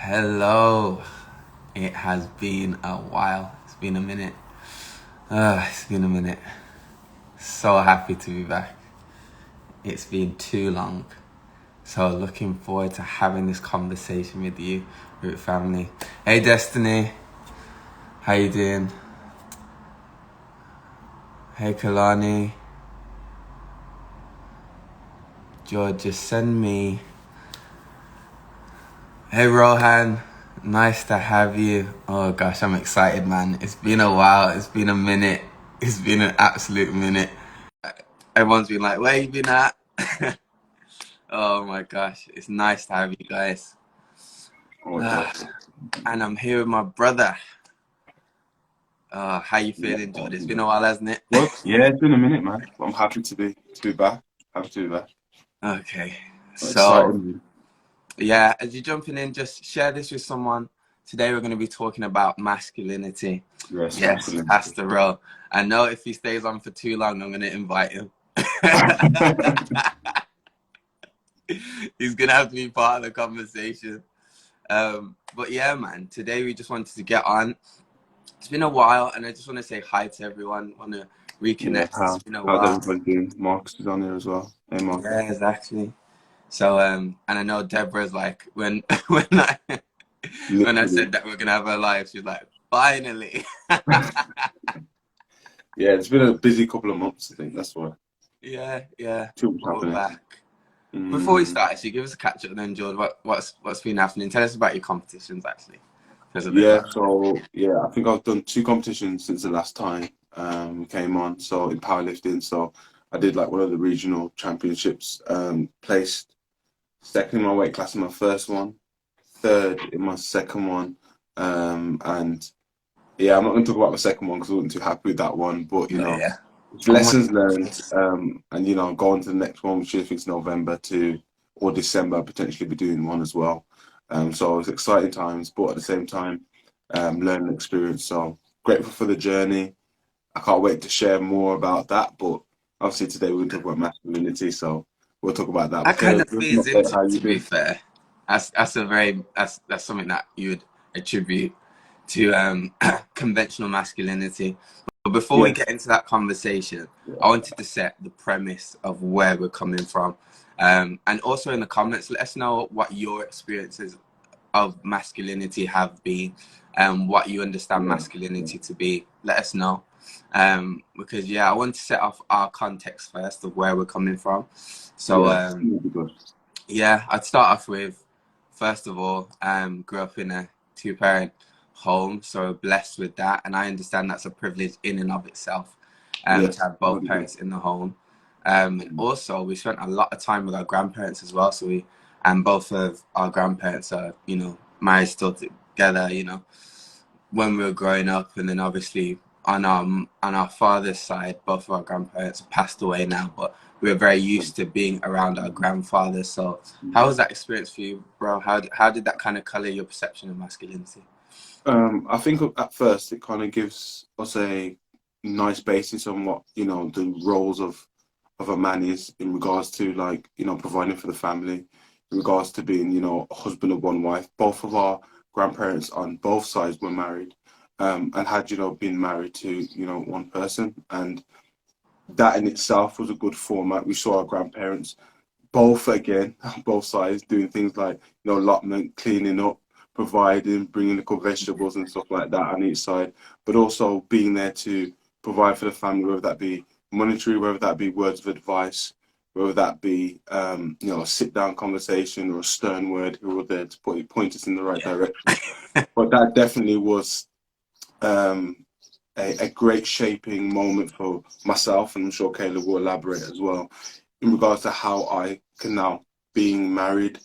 Hello. It has been a while. It's been a minute. It's been a minute. So happy to be back. It's been too long. So looking forward to having this conversation with you, with family. Hey Destiny, how you doing? Hey Kalani. George, just send me. Hey Rohan, nice to have you. Oh gosh, I'm excited, man. It's been a while. It's been a minute. It's been an absolute minute. Everyone's been like, where you been at? Oh my gosh, it's nice to have you guys. Oh, Ah, definitely. and I'm here with my brother. How you Yeah, feeling, George? It's been a while, hasn't it? Good. Yeah, it's been a minute, man. I'm happy to be back. Happy to be back. Okay, I'm so excited. yeah, as you're jumping in, just share this with someone. Today we're going to be talking about masculinity. Yes, Yes, masculinity. that's the role. I know if he stays on for too long, I'm going to invite him. He's going to have to be part of the conversation. But yeah, man, today we just wanted to get on. It's been a while, and I just want to say hi to everyone. Want to Yeah, reconnect. It's been a how's while. everybody doing? Marcus is on here as well. Hey, Marcus. Yeah, exactly. So, and I know Deborah's like when when I when I Literally. said that we're gonna have her live, she's like, finally. Yeah, it's been a busy couple of months, I think. That's why. Yeah, yeah. Too much But we're happening. back. Before we Mm. start, actually, give us a catch up then, George. What's been happening? Tell us about your competitions, actually. Tell us a bit Yeah, about. so yeah, I think I've done two competitions since the last time we came on. So in powerlifting, so I did like one of the regional championships, placed second in my weight class in my first one, third in my second one. And yeah, I'm not going to talk about my second one because I wasn't too happy with that one. But Oh yeah. it's Oh my lessons learned. goodness. And go on to the next one, which I think is November to or December. Potentially be doing one as well. So it's exciting times, but at the same time, learning experience. So grateful for the journey. I can't wait to share more about that. But obviously today we're going to talk about masculinity, so we'll talk about that. But That kind Caleb, of give us an feeds update. into How it, you to be been? fair. That's something that you would attribute to conventional masculinity. But before we Yes. get into that conversation, I Yeah. wanted to set the premise of where we're coming from. And also in the comments, let us know what your experiences of masculinity have been and what you understand Yeah. masculinity to be. Let us know. Because yeah, I want to set off our context first of where we're coming from. So Yeah. Will be good. yeah, I'd start off with, first of all, grew up in a two-parent home, so blessed with that, and I understand that's a privilege in and of itself, to Yes. have both Will be good. parents in the home. And also, we spent a lot of time with our grandparents as well, so we, and both of our grandparents are, married still together, when we were growing up, and then obviously on our father's side, both of our grandparents have passed away now, but we were very used to being around our grandfathers. So, how was that experience for you, bro? How did that kind of color your perception of masculinity? I think at first it kind of gives us a nice basis on what, the roles of a man is in regards to like, providing for the family, in regards to being, a husband of one wife. Both of our grandparents on both sides were married, and had, been married to, one person. And that in itself was a good format. We saw our grandparents both again, both sides doing things like allotment, cleaning up, providing, bringing the cooked vegetables and stuff like that on each side, but also being there to provide for the family, whether that be monetary, whether that be words of advice, whether that be a sit down conversation or a stern word, who were there to point us in the right direction. But that definitely was um, a great shaping moment for myself, and I'm sure Caleb will elaborate as well, in regards to how I can now, being married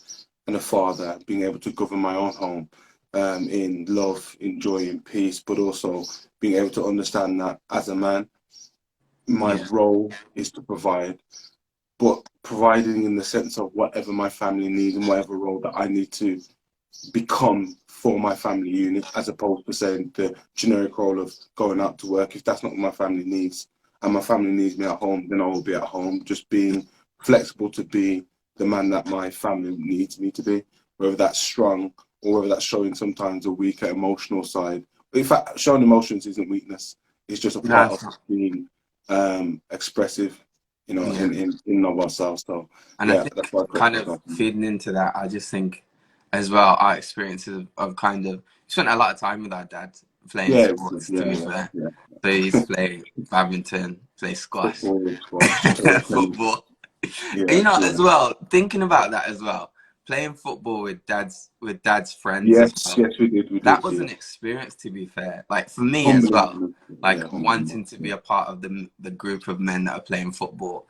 and a father, being able to govern my own home in love, in joy, in peace, but also being able to understand that as a man, my Yeah, role is to provide, but providing in the sense of whatever my family needs and whatever role that I need to become for my family unit, as opposed to saying the generic role of going out to work. If that's not what my family needs and my family needs me at home, then I will be at home. Just being flexible to be the man that my family needs me to be, whether that's strong or whether that's showing sometimes a weaker emotional side. In fact, showing emotions isn't weakness. It's just a No, part it's of not. being expressive, you know, Yeah. in and of ourselves. So And I yeah, that's think why I correct kind of myself. feeding into that, I just think as well, our experiences of kind of spent a lot of time with our dad playing Yeah, sports, to yeah, be yeah, fair. yeah. So he used to play badminton, play squash, Football, squash, table tennis. football. And, Yeah, you know, yeah. as well, thinking about that as well, playing football with dad's friends as Yes, well. yes, we That did. was Yeah, an experience, to be fair. Like for me as humbling. well, like Yeah, humbling. wanting to be a part of the group of men that are playing football.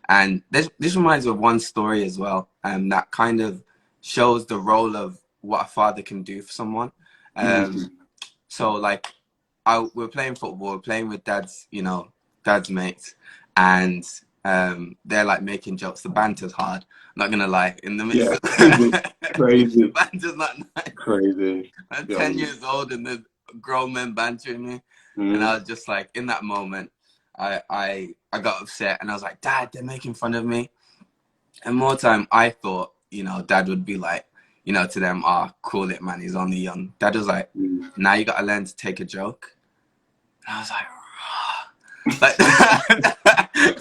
And this reminds me of one story as well, that kind of shows the role of what a father can do for someone. Mm-hmm. So like we're playing football, we're playing with dad's mates, and they're like making jokes. The banter's hard. I'm not gonna lie. In the midst Yeah, of crazy, the crazy, banter's not nice. crazy. I'm Yeah, 10 years old and there's grown men bantering me, and I mm, was just like, in that moment, I got upset and I was like, Dad, they're making fun of me. And more time, I thought, Dad would be like, to them, ah, cool it, man. He's only young. Dad was like, mm. now you gotta learn to take a joke. And I was like,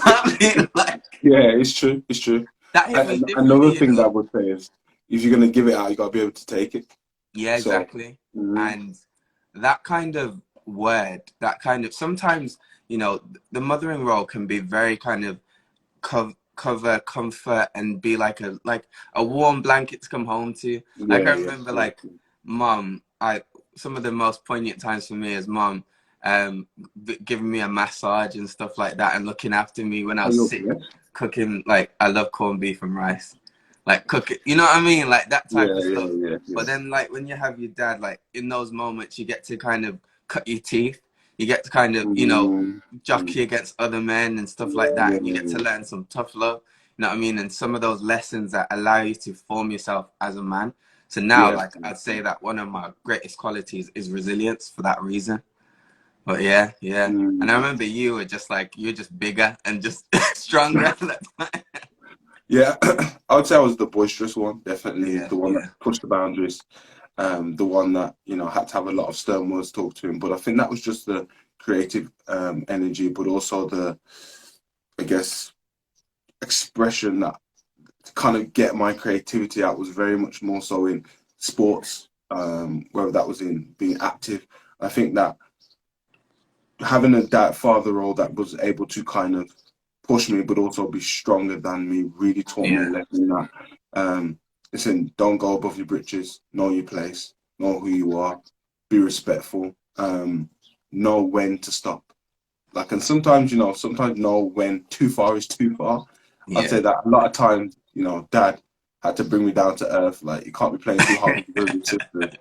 I mean, like Yeah, it's true. It's true. that hit me Another differently, thing that I would say is, if you're gonna give it out, you gotta be able to take it. Yeah, So, exactly. mm, And that kind of word, that kind of sometimes, the mothering role can be very kind of cover, comfort, and be like a warm blanket to come home to. Like I yeah, yeah, remember, yeah, like mom, I some of the most poignant times for me is mom, um, giving me a massage and stuff like that, and looking after me when I are was you sick, blessed? cooking. Like I love corned beef and rice, like cooking. You know what I mean? Like that type Yeah, of yeah, stuff. yeah, But yeah, then, like when you have your dad, like in those moments, you get to kind of cut your teeth. You get to kind of, mm, mm, jockey against other men and stuff like yeah, that, yeah, and you get to yeah, learn some tough love. You know what I mean? And some of those lessons that allow you to form yourself as a man. So now, yeah, like I'd say that one of my greatest qualities is resilience for that reason. But yeah, yeah. And I mm. remember you're just bigger and just stronger at that time. Yeah. I would say I was the boisterous one, definitely Yeah, the one that yeah, pushed the boundaries, the one that had to have a lot of stern words talked to him. But I think that was just the creative energy, but also the, I guess, expression that to kind of get my creativity out was very much more so in sports, whether that was in being active. I think that having a that father role that was able to kind of push me, but also be stronger than me, really taught me a yeah, lesson that listen, don't go above your britches, know your place, know who you are, be respectful, know when to stop. Like, and sometimes, sometimes know when too far is too far. I'd say yeah. that a lot of times, dad had to bring me down to earth. Like, you can't be playing too hard with your brothers and sisters.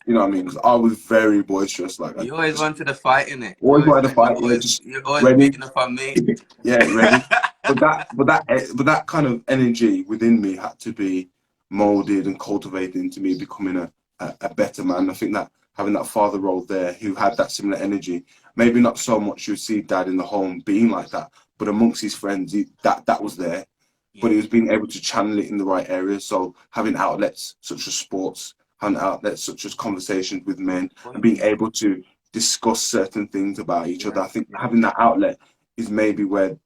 You know what I mean? Because I was very boisterous. Like, I You always just wanted to fight in it. always wanted to fight. Yeah, just You're always ready. beating up on me. Yeah, ready. But that kind of energy within me had to be molded and cultivated into me becoming a better man. I think that having that father role there who had that similar energy, maybe not so much you see dad in the home being like that, but amongst his friends, that was there. But he Yeah. was being able to channel it in the right areas. So having outlets such as sports, having outlets such as conversations with men, and being Yeah. able to discuss certain things about each other. Yeah. I think Yeah. having that outlet is maybe where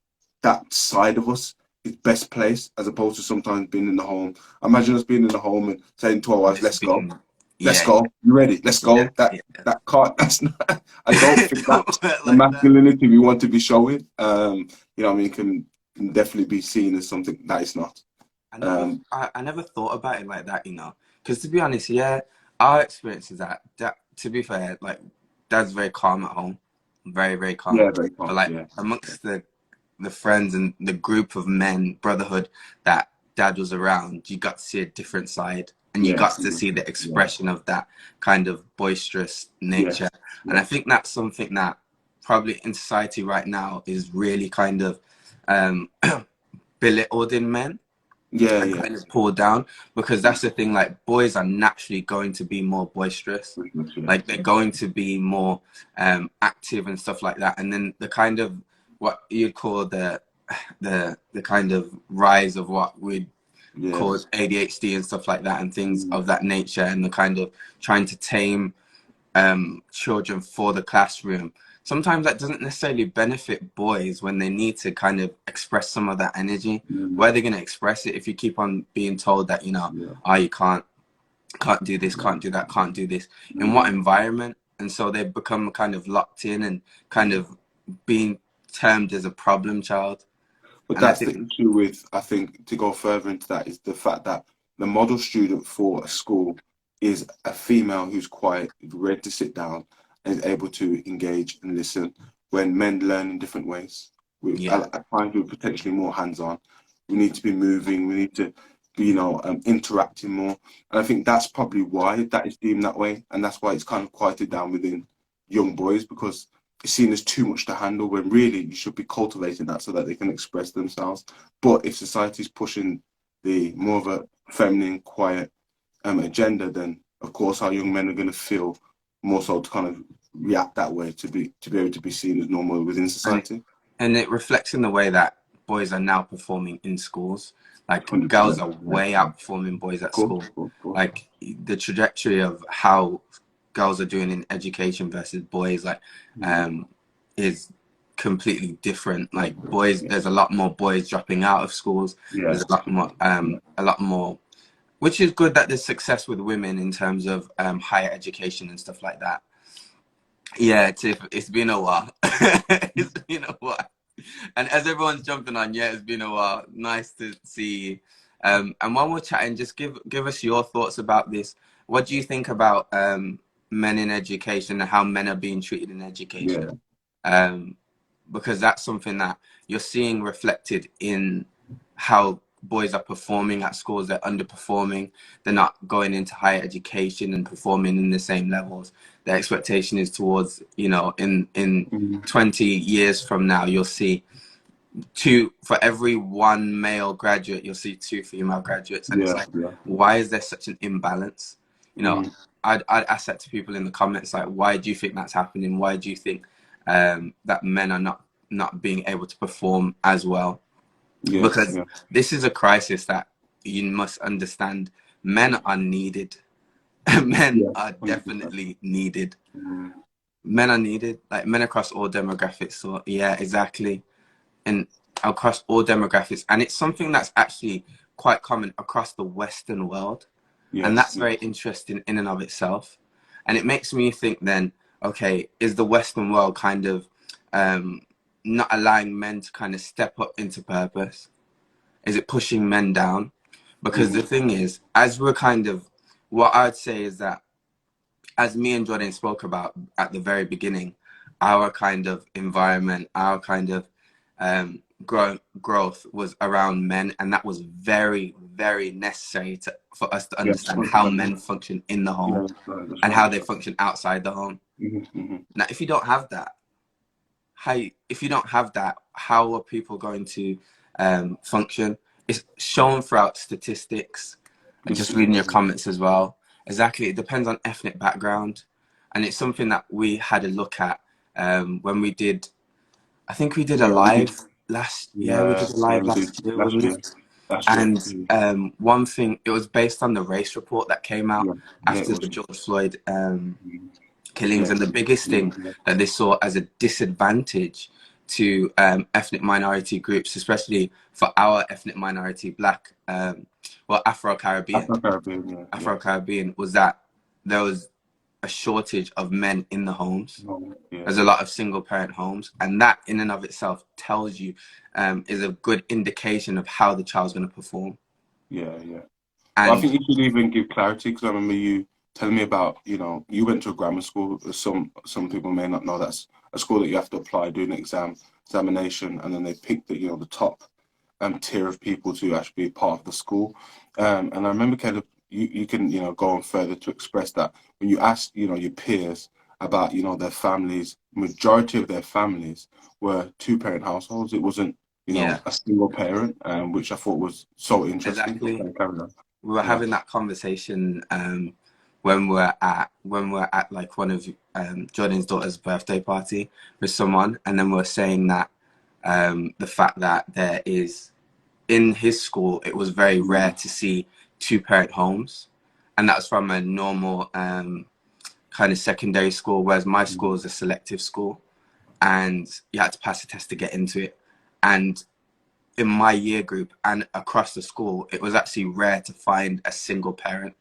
that side of us is best placed as opposed to sometimes being in the home. Imagine us being in the home and saying to our wives, Just let's go. being, Let's yeah, go. You ready? Let's yeah, go. That yeah. that can't that's not I don't think Don't that's work the like that. masculinity we want to be showing. I mean can definitely be seen as something that it's not. Um I never thought about it like that, Because to be honest, yeah, our experience is that to be fair, like dad's very calm at home, very very calm. yeah, very But calm. like Yeah. amongst the friends and the group of men, brotherhood that dad was around, you got to see a different side, and you got Yes. to see the Yeah. expression of that kind of boisterous nature. Yes. And I Yes. think that's something that probably in society right now is really kind of um, belittled in men Yeah, and yeah. kind of pulled down, because that's the thing, like boys are naturally going to be more boisterous, Yeah. like they're going to be more active and stuff like that. And then the kind of what you'd call the kind of rise of what we Yeah. cause ADHD and stuff like that, and things Mm, of that nature, and the kind of trying to tame children for the classroom. Sometimes that doesn't necessarily benefit boys when they need to kind of express some of that energy. mm, Where they're going to express it if you keep on being told that, you know, yeah. oh, you can't do this, Yeah. can't do that, can't do this. In what Mm. environment? And so they become kind of locked in and kind of being termed as a problem child. But And I that's the think, issue with, I think, to go further into that is the fact that the model student for a school is a female who's quite ready to sit down and is able to engage and listen when men learn in different ways. yeah, At times we're potentially more hands-on. We need to be moving. We need to be, interacting more. And I think that's probably why that is deemed that way. And that's why it's kind of quieted down within young boys because it's seen as too much to handle when really you should be cultivating that so that they can express themselves. But if society's pushing the more of a feminine, quiet agenda, then of course our young men are going to feel more so to kind of react that way to be able to be seen as normal within and it, society. and it reflects in the way that boys are now performing in schools. Like girls 100%. are Yeah, way yeah. outperforming boys at Of course, school. of course, of course. Like the trajectory of how girls are doing in education versus boys, like, Mm. um, is completely different. Yeah, Like boys, yeah, there's a lot more boys dropping out of schools. yeah, There's a lot more, which is good that there's success with women in terms of higher education and stuff like that. Yeah, it's been a while. It's been a while. And as everyone's jumping on, yeah, it's been a while. Nice to see you. And while we're chatting, just give us your thoughts about this. What do you think about men in education and how men are being treated in education? yeah, Um, because that's something that you're seeing reflected in how boys are performing at schools. They're underperforming. They're not going into higher education and performing in the same levels. The expectation is towards, you know, in mm, 20 years from now, you'll see two for every one male graduate, you'll see two female graduates, and it's yeah, like, yeah, why is there such an imbalance? You know, mm, I'd ask that to people in the comments, like, why do you think that's happening? Why do you think that men are not being able to perform as well? yeah, Because yeah, this is a crisis that you must understand. Men are needed. Men yeah, are 100%. definitely needed. Mm, Men are needed, like men across all demographics. So yeah, exactly, and across all demographics, and it's something that's actually quite common across the Western world, and yes, that's very yes, interesting in and of itself. And it makes me think then, okay, is the Western world kind of um, not allowing men to kind of step up into purpose? Is it pushing men down? Because the mm, thing is, as we're kind of, what I'd say is that, as me and Jordan spoke about at the very beginning, our kind of environment, our kind of growth was around men, and that was very, very necessary for us to yeah, understand how 100%. men function in the home Yeah, right, that's and right. how they function outside the home. Hmm, hmm. Now, if you don't have that, how are people going to function? It's shown throughout statistics. And This just is reading your comments as well. Exactly, it depends on ethnic background, and it's something that we had a look at when we did. I think we did a yeah, we did. live last. Yeah, we Yeah, did a yeah, live we did last year, last wasn't year. it? Last year. And one thing, it was based on the race report that came out Yeah, yeah, it after the was. George Floyd Mm, killings, yeah, and the biggest yeah, thing yeah, that they saw as a disadvantage to ethnic minority groups, especially for our ethnic minority, Black, well, Afro-Caribbean, Afro-Caribbean. Yeah, yeah. Afro-Caribbean, was that there was a shortage of men in the homes. No, yeah, There's a lot of single parent homes, and that in and of itself tells you, is a good indication of how the child's going to perform. yeah, yeah. Well, I And think you should even give clarity because I remember you telling me about, you went to a grammar school. Some people may not know that's a school that you have to apply, do an examination, and then they pick the top tier of people to actually be part of the school. And I remember kind of you can go on further to express that when you ask your peers about their families, majority of their families were two-parent households. It wasn't yeah, a single parent, which I thought was so interesting. But exactly. carry on. We were Yeah. having that conversation when we're at like one of Jordan's daughter's birthday party with someone, and then we're saying that the fact that there is in his school, it was very rare to see two-parent homes, and that's from a normal kind of secondary school, whereas my school is a selective school, and you had to pass a test to get into it. And in my year group and across the school, it was actually rare to find a single parent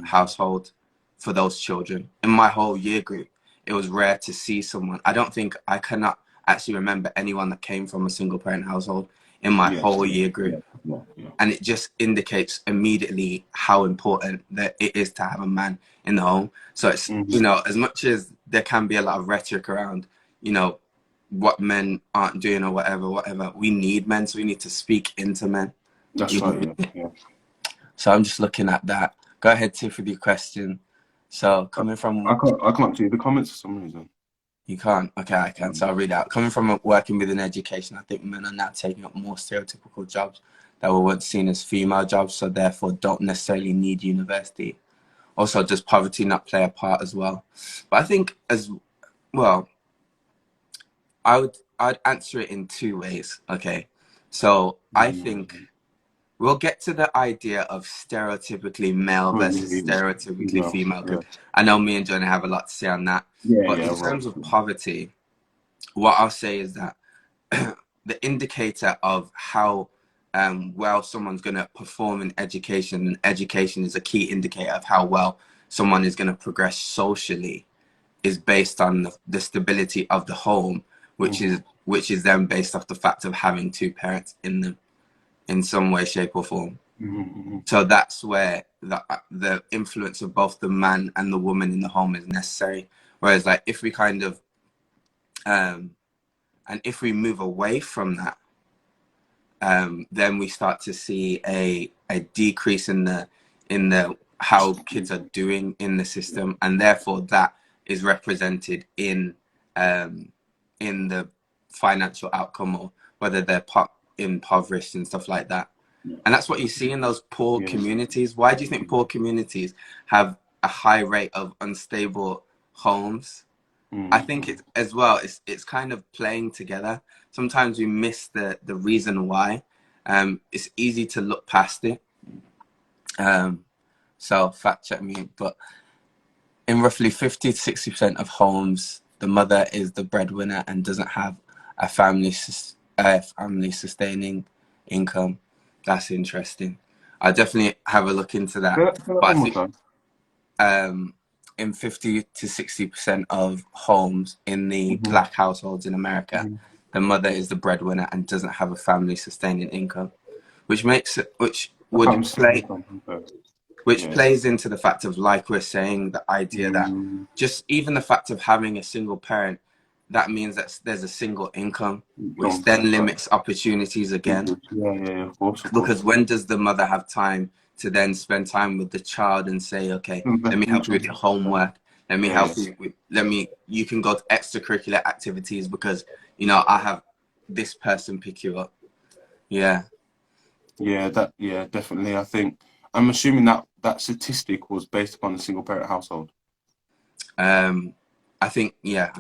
household for those children. In my whole year group, it was rare to see someone. I don't think I cannot actually remember anyone that came from a single parent household in my Yes, whole yeah, year yeah, group. yeah, yeah. And it just indicates immediately how important that it is to have a man in the home. So it's, you Hmm. know, as much as there can be a lot of rhetoric around, you know, what men aren't doing or whatever, we need men, so we need to speak into men. That's You right. know? Yeah, yeah. So I'm just looking at that. Go ahead, Tiff, with your question. So coming from, I can't see the comments for some reason. you can't, okay, I can. So Um, I'll read out. Coming from working within education, I think men are now taking up more stereotypical jobs that were once seen as female jobs, so therefore don't necessarily need university. Also, does poverty not play a part as well? But I think as well, I'd answer it in two ways. Okay, so I think we'll get to the idea of stereotypically male oh, versus yeah, stereotypically yeah, female, yeah, because I know me and Jonah have a lot to say on that. yeah, But yeah, in right. terms of poverty, what I'll say is that the indicator of how well someone's going to perform in education, and education is a key indicator of how well someone is going to progress socially, is based on the stability of the home, Mm-hmm. which is then based off the fact of having two parents in them in some way, shape, or form. Mm-hmm. So that's where the influence of both the man and the woman in the home is necessary. Whereas, like, if we kind of um, and if we move away from that, then we start to see a decrease in the how kids are doing in the system, and therefore that is represented um, in the financial outcome, or whether they're impoverished and stuff like that. Yeah, And that's what you see in those poor yeah. communities. Why do you think poor communities have a high rate of unstable homes? I think Mm-hmm. it as well. It's kind of playing together. Sometimes we miss the reason why. It's easy to look past it. Um, so fact check me, but in roughly 50 to 60% of homes, the mother is the breadwinner and doesn't have a family sustaining income. That's interesting. I definitely have a look into that. Say that But I one more think time. um, in 50 to 60% of homes in the Mm-hmm. black households in America, Mm-hmm. the mother is the breadwinner and doesn't have a family sustaining income, which makes it, I can't see something first. which Yeah. plays into the fact of, like we're saying, the idea that Mm-hmm. just even the fact of having a single parent, that means that there's a single income, which then That's right. limits opportunities again. Yeah, yeah, yeah. Of course, of Because course. when does the mother have time to then spend time with the child and say, okay, let Invest me in the help you with your children. homework. Let me Yeah, yeah, help you with, you can go to extracurricular activities because, you know, I have this person pick you up. Yeah. yeah. Yeah, definitely. I think I'm assuming that that statistic was based upon a single parent household. Um, I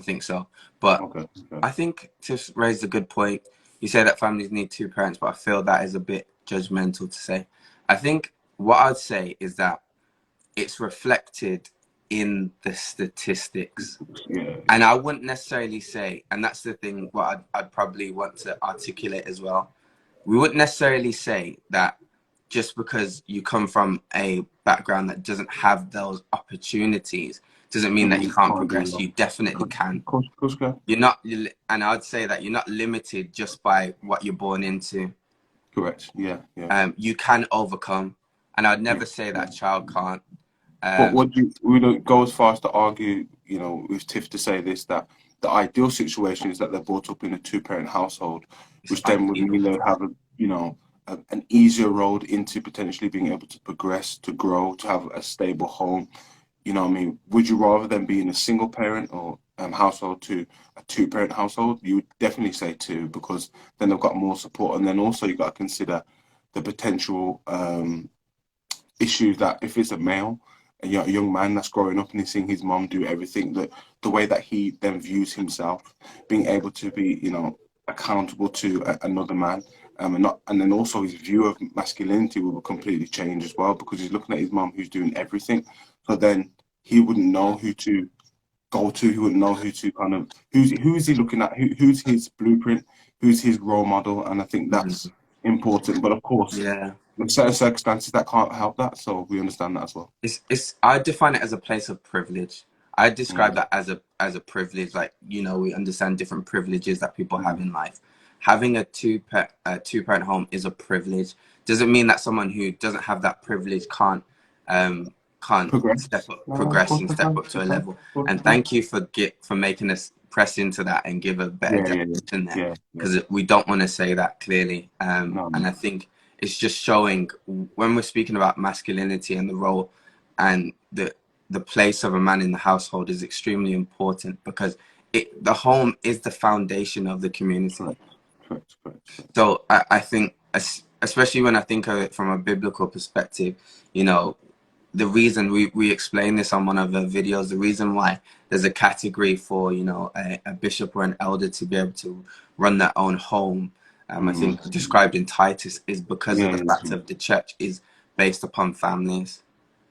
think so. But Okay, okay. I think Tiff raised a good point. You say that families need two parents, but I feel that is a bit judgmental to say. I think what I'd say is that it's reflected in the statistics. Yeah, And I wouldn't necessarily say, and that's the thing, what I'd probably want to articulate as well. We wouldn't necessarily say that just because you come from a background that doesn't have those opportunities doesn't mean that you can't can't do progress. that. You definitely can. Of course, go. You're not, and I'd say that you're not limited just by what you're born into. Correct. Yeah, yeah, You can overcome, and I'd yeah. never say that a child can't. But Um, what do you, we don't go as far as to argue, you know, with Tiff to say this, that the ideal situation is that they're brought up in a two-parent household, it's which then would ideal. mean they have a, you know, an easier road into potentially being able to progress, to grow, to have a stable home. You know what I mean? Would you rather them be in a single parent or household to a two-parent household? You would definitely say two because then they've got more support. And then also you got to consider the potential issue that if it's a male, a young man that's growing up and he's seeing his mom do everything, that the way that he then views himself, being able to be, you know, accountable to another man, and not, and then also his view of masculinity will completely change as well because he's looking at his mum who's doing everything. So then he wouldn't know who to go to. He wouldn't know who to kind of who's he looking at, who's his blueprint, who's his role model, and I think that's Mhm. important. But of course, Yeah. in certain circumstances, that can't help that, so we understand that as well. It's I define it as a place of privilege. I describe Mm, that as a privilege. Like, we understand different privileges that people have mm, in life. Having a two parent home is a privilege. Doesn't mean that someone who doesn't have that privilege um can't step progress. up, No, of progress course and I step can. up I to a can. Of level. course And I can. thank you for making us press into that and give a better Yeah, yeah, yeah, definition there, yeah, yeah. because we don't want to say that clearly. No, And I no. think it's just showing when we're speaking about masculinity and the role and the place of a man in the household is extremely important, because the home is the foundation of the community. Correct, correct, correct, correct. So I think, especially when I think of it from a biblical perspective, you know, the reason we explain this on one of the videos, the reason why there's a category for, a bishop or an elder to be able to run their own home, I Mm, think described in Titus, is because of yeah, the yeah, fact yeah. of the church is based upon families.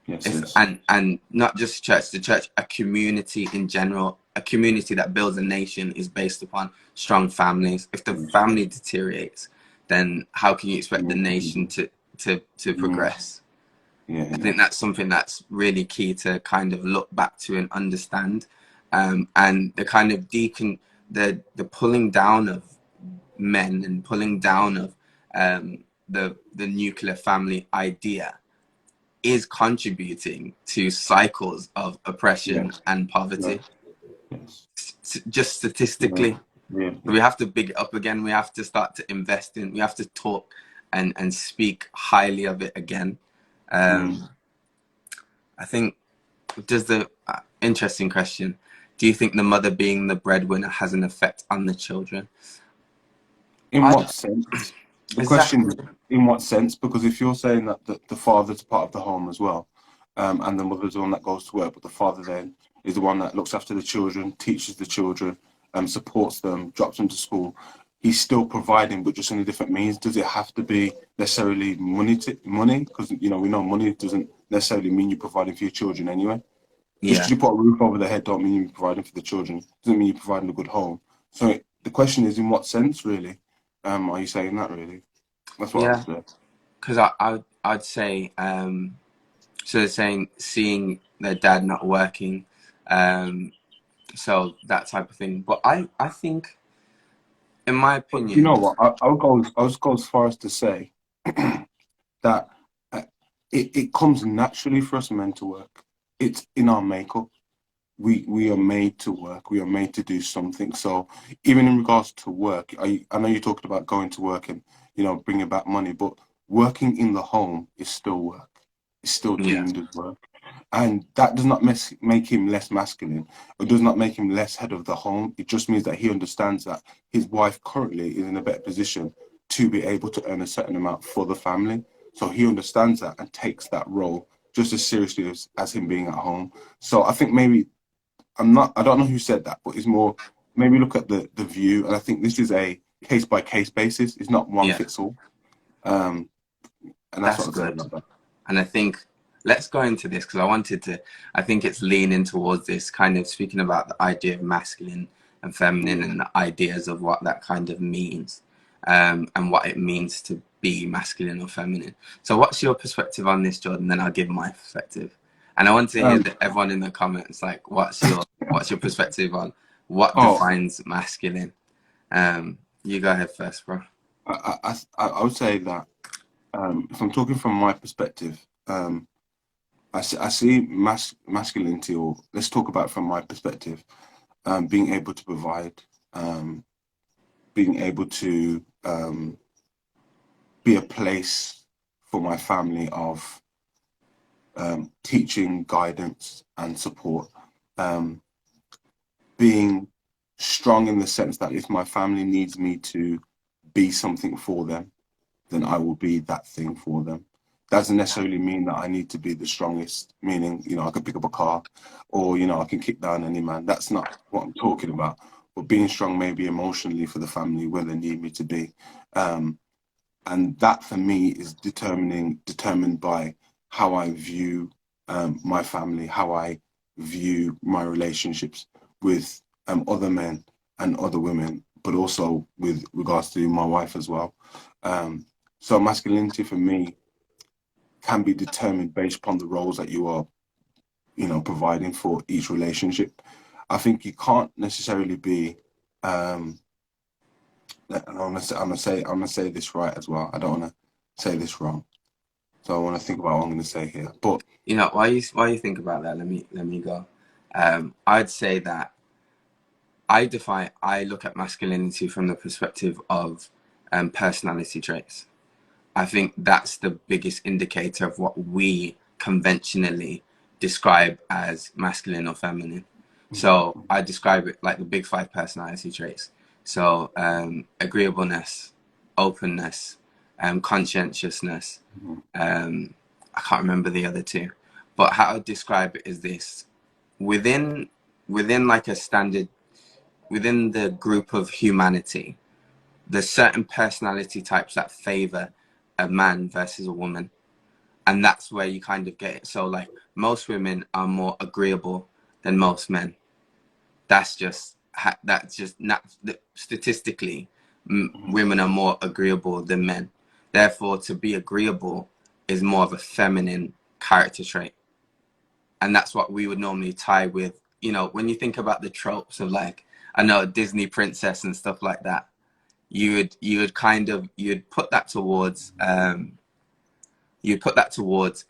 Yes, If yes. and not just church, the church, a community in general, a community that builds a nation is based upon strong families. If the Yes. family deteriorates, then how can you expect the Mm, nation mm, to mm. progress? Yeah, I yeah, think that's something that's really key to kind of look back to and understand. And the kind of the pulling down of men and pulling down of the nuclear family idea is contributing to cycles of oppression yes, and poverty, yes, yes. just Yeah, statistically. yeah, So we yeah. have to big it up again. We have to start to invest in. We have to talk and speak highly of it again. Mm. Um, I think, does the interesting question. Do you think the mother being the breadwinner has an effect on the children? In I what sense? The question exactly. is, in what sense? Because if you're saying that the father's part of the home as well, and the mother's the one that goes to work, but the father then is the one that looks after the children, teaches the children, supports them, drops them to school, he's still providing, but just in a different means. Does it have to be necessarily money? Because we know money doesn't necessarily mean you're providing for your children anyway. Just Yeah, because you put a roof over their head don't mean you're providing for the children. Doesn't mean you're providing a good home. So the question is, in what sense, really? Are you saying that really? That's what I yeah. would say. Because I'd say, so they're saying seeing their dad not working, um, so that type of thing. But I think, in my But you know opinion, what? I would go as far as to say that uh, it comes naturally for us men to work. It's in our makeup. We are made to work. We are made to do something. So even in regards to work, I know you talked about going to work and bringing back money, but working in the home is still work. It's still yeah, deemed as work. And that does not make him less masculine. It does not make him less head of the home. It just means that he understands that his wife currently is in a better position to be able to earn a certain amount for the family. So he understands that and takes that role just as seriously as him being at home. So I think maybe I don't know who said that, but it's more maybe look at the view. And I think this is a case by case basis. It's not one yeah, fits all. Um, and that's that's what I'd say good. about that. And I think, let's go into this, because I think it's leaning towards this kind of speaking about the idea of masculine and feminine Yeah. and the ideas of what that kind of means, and what it means to be masculine or feminine. So, what's your perspective on this, Jordan? Then I'll give my perspective. And I want to hear Um, that everyone in the comments, like, what's your perspective on what oh, defines masculine? You go ahead first, bro. I would say that if I'm talking from my perspective, I see masculinity, or let's talk about it from my perspective, being able to provide, um, being able to be a place for my family of teaching, guidance, and support. Um, being strong in the sense that if my family needs me to be something for them, then I will be that thing for them. Doesn't necessarily mean that I need to be the strongest, meaning, I can pick up a car or, I can kick down any man. That's not what I'm talking about. but being strong maybe emotionally for the family where they need me to be. Um, and that for me is determined by how I view my family, how I view my relationships with other men and other women, but also with regards to my wife as well. Um, so masculinity for me can be determined based upon the roles that you are, providing for each relationship. I think you can't necessarily be. And I'm gonna say this right as well. I don't want to say this wrong, so I want to think about what I'm going to say here. But You know, while you think about that, let me go. I'd say that I look at masculinity from the perspective of personality traits. I think that's the biggest indicator of what we conventionally describe as masculine or feminine. So I describe it like the big five personality traits. So agreeableness, openness, conscientiousness. I can't remember the other two, but how I describe it is this: within within like a standard within the group of humanity, there's certain personality types that favor a man versus a woman, and that's where you kind of get it. So like most women are more agreeable than most men. That's just not statistically, women are more agreeable than men. Therefore, to be agreeable is more of a feminine character trait, and that's what we would normally tie with. When you think about the tropes of, like, I know, Disney princess and stuff like that, you would kind of you'd put that towards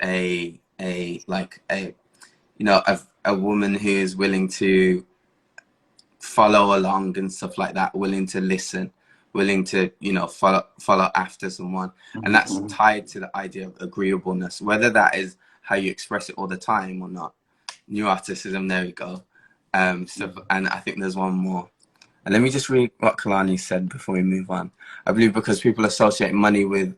a like a woman who is willing to follow along and stuff like that, willing to listen, willing to follow after someone, and that's tied to the idea of agreeableness. Whether that is how you express it all the time or not, neuroticism. There we go. So, and I think there's one more. And let me just read what Kalani said before we move on. I believe because people associate money with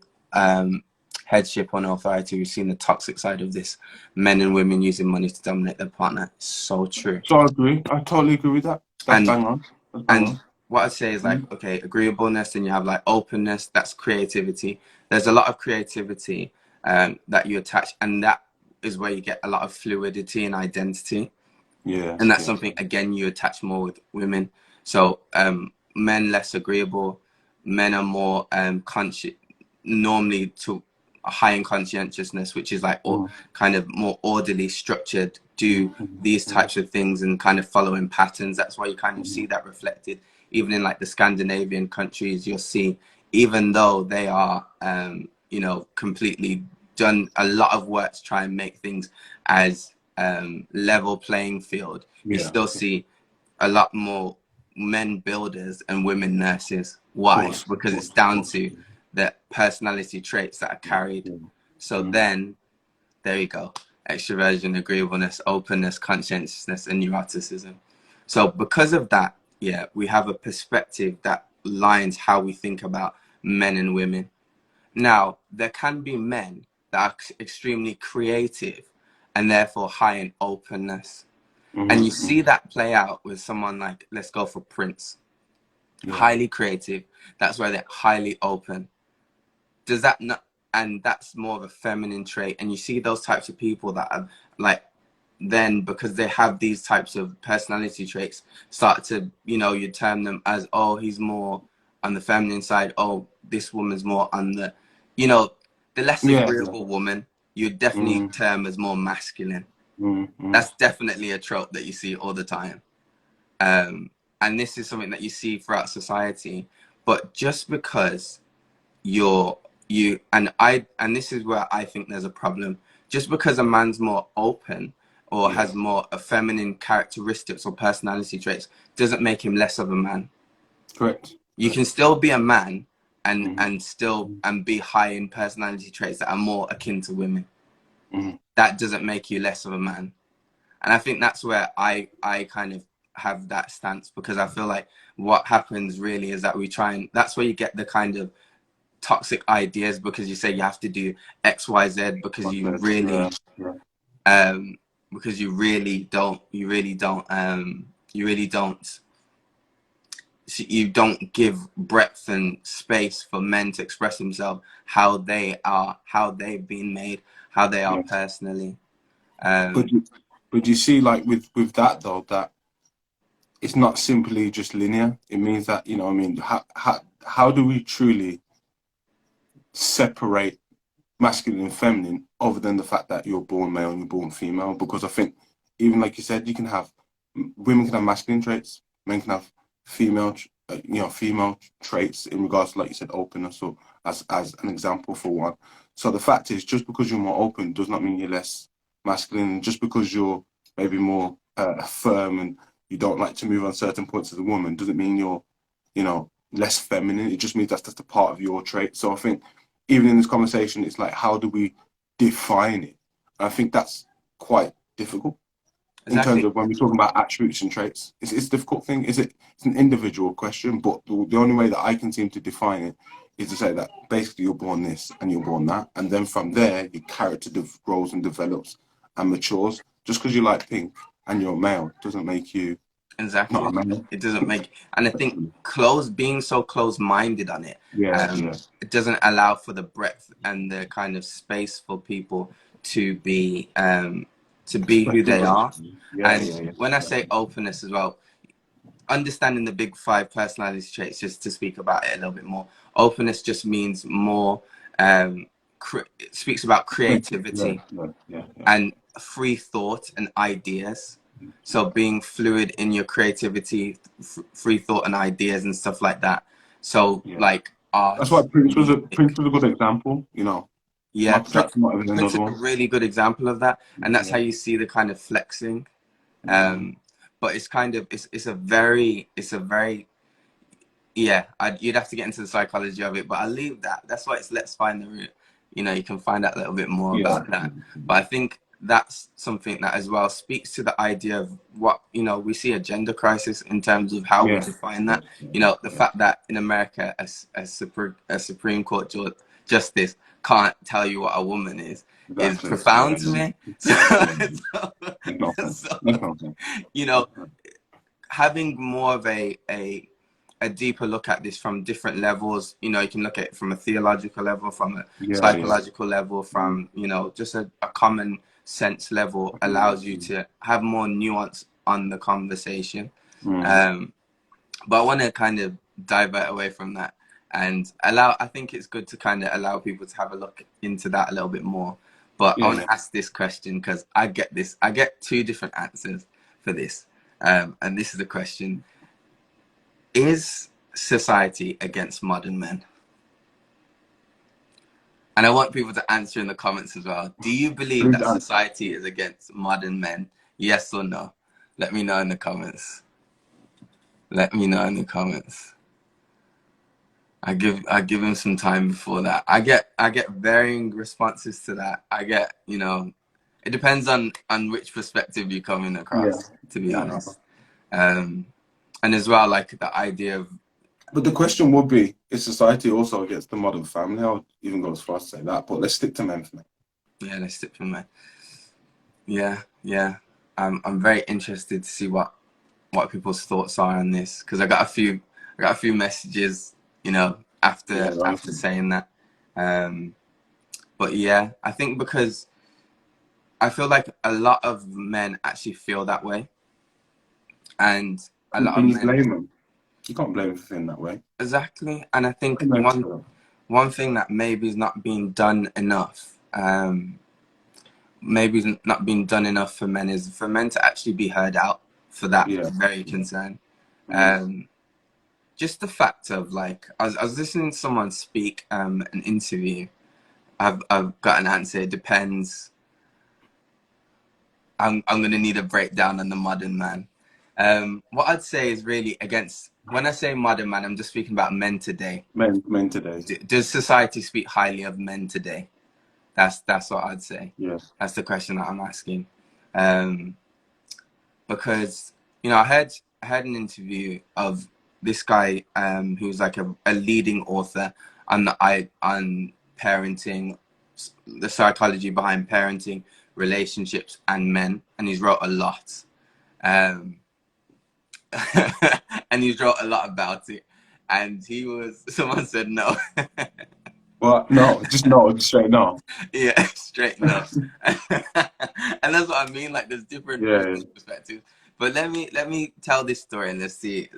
headship on authority, we've seen the toxic side of this. Men and women using money to dominate their partner. So true. so I agree. I totally agree with that. That's And bang on. That's bang and on. what I'd say is, like, Mm. okay, agreeableness, and you have like openness. That's creativity. There's a lot of creativity that you attach, and that is where you get a lot of fluidity and identity. And Yes, that's yes. something, again, you attach more with women. So men less agreeable, men are more conscious, normally to a high in conscientiousness, which is like, or Mm, kind of more orderly, structured, do mm, mm, these mm, types of things and kind of following patterns. That's why you kind of mm, see that reflected even in like the Scandinavian countries. You'll see, even though they are completely done a lot of work to try and make things as level playing field, you yeah, still of see a lot more men builders and women nurses. Why? course, of Because it's course, of down course. to the personality traits that are carried. Yeah. So Mm, then, there you go: extroversion, agreeableness, openness, conscientiousness, and neuroticism. So because of that, yeah, we have a perspective that lines how we think about men and women. Now, there can be men that are extremely creative and therefore high in openness. And you mm, see that play out with someone like, let's go for Prince. yeah. Highly creative. That's why they're highly open. Does that not? And that's more of a feminine trait. And you see those types of people that are like, then because they have these types of personality traits, start to, you term them as, oh, he's more on the feminine side. Oh, this woman's more on you know, the less Yeah, yeah. agreeable woman, you definitely Mm, term as more masculine. mm, mm, That's definitely a trope that you see all the time. Um, and this is something that you see throughout society. But just because you're you and this is where I think there's a problem. Just because a man's more open or yeah, has more feminine characteristics or personality traits doesn't make him less of a man. correct, You can correct. still be a man and Mm, and still and be high in personality traits that are more akin to women. mm, That doesn't make you less of a man. And I think that's where I kind of have that stance, because I feel like what happens really is that we try, and that's where you get the kind of toxic ideas, because you say you have to do XYZ like that. Yeah, yeah. um because you really don't you don't give breadth and space for men to express themselves how they are, how they've been made, how they are yeah. personally. But Um, but you see, like with that though, that it's not simply just linear. It means that, you know, I mean, how do we truly separate masculine and feminine, other than the fact that you're born male and you're born female? Because I think, even like you said, you can have women can have masculine traits, men can have female, female traits in regards to, like you said, openness, or as an example for one. So the fact is, just because you're more open does not mean you're less masculine. Just because you're maybe more firm and you don't like to move on certain points as a woman doesn't mean you're, less feminine. It just means that's just a part of your trait. So I think, even in this conversation, it's like, how do we define it? And I think that's quite difficult in terms exactly. of when we're talking about attributes and traits. It's a difficult thing. It's an individual question, but the only way that I can seem to define it is to say that basically you're born this and you're born that, and then from there your character grows and develops and matures. Just because you like pink and you're a male doesn't make you not a Exactly. male. It doesn't make, and I think being so close-minded on it, Yeah, yeah, it doesn't allow for the breadth and the kind of space for people to be, who expressive. they are. Yeah, And yeah, yeah, when I yeah, say openness as well, understanding the big five personality traits, just to speak about it a little bit more, openness just means more, it speaks about yeah, creativity yeah, yeah, yeah. and free thought and ideas. So being fluid in your creativity, free thought and ideas and stuff like that. So Yeah. like That's why art, Prince music. was a good example. Yeah, Michael Jackson might have been Prince another is a one. really good example of that, and that's how Yeah, you see the kind of flexing. mm, But it's kind of it's a very yeah. You'd have to get into the psychology of it, but I'll leave that. That's why it's let's find the root. You can find out a little bit more yeah, about that. But I think that's something that as well speaks to the idea of what we see a gender crisis in terms of how we yeah, define yeah, that. yeah, The yeah. fact that in America a Supreme Court justice can't tell you what a woman is Exactly. Yeah, profound to yeah. me. So, Yeah, yeah. so, Makes no sense. so, Makes no sense. you know, having more of a deeper look at this from different levels. You can look at it from a theological level, from a Yeah, yeah. psychological level, Mm, from just a common sense level, allows you to have more nuance on the conversation. mm. um but I want to kind of divert away from that and allow, I think it's good to kind of allow people to have a look into that a little bit more. But I Yeah, want yeah. to ask this question because I get two different answers for this. And this is the question: is society against modern men? And I want people to answer in the comments as well. Do you believe Please that answer. society is against modern men? Yes or no? Let me know in the comments. Let me know in the comments. I give him some time before that. I get varying responses to that. It depends on which perspective you're coming Yeah, across, to be yeah. honest. Um, and as well, like the idea of, But the question would be, is society also against the modern family? I would even go as far as to say that, but let's stick to men for now. yeah, let's stick from there. Yeah, yeah. I'm very interested to see what people's thoughts are on this because I got a few messages, Yeah, after honestly. saying that. Um, but yeah, I think because I feel like a lot of men actually feel that way, and a And lot of can you men blame them? You can't blame them for feeling that way. exactly. And I think Can blame them one for that. one thing that maybe is not being done enough, maybe is not being done enough for men, is for men to actually be heard out for that Yeah, very yeah. concern. Mm, Um, just the fact of like, I was listening to someone speak an interview. I've got an answer. It depends. I'm gonna need a breakdown on the modern man. What I'd say is really against. When I say modern man, I'm just speaking about men today. men today. Does society speak highly of men today? That's what I'd say. Yeah. That's the question that I'm asking. Um, because I heard an interview of this guy who's like a leading author on parenting, the psychology behind parenting, relationships, and men, and he's wrote a lot. Um, and he wrote a lot about it. And someone said no. Well, no, just no, straight no. Yeah, straight no. And that's what I mean. Like, there's different Yeah. perspectives. But let me tell this story and let's see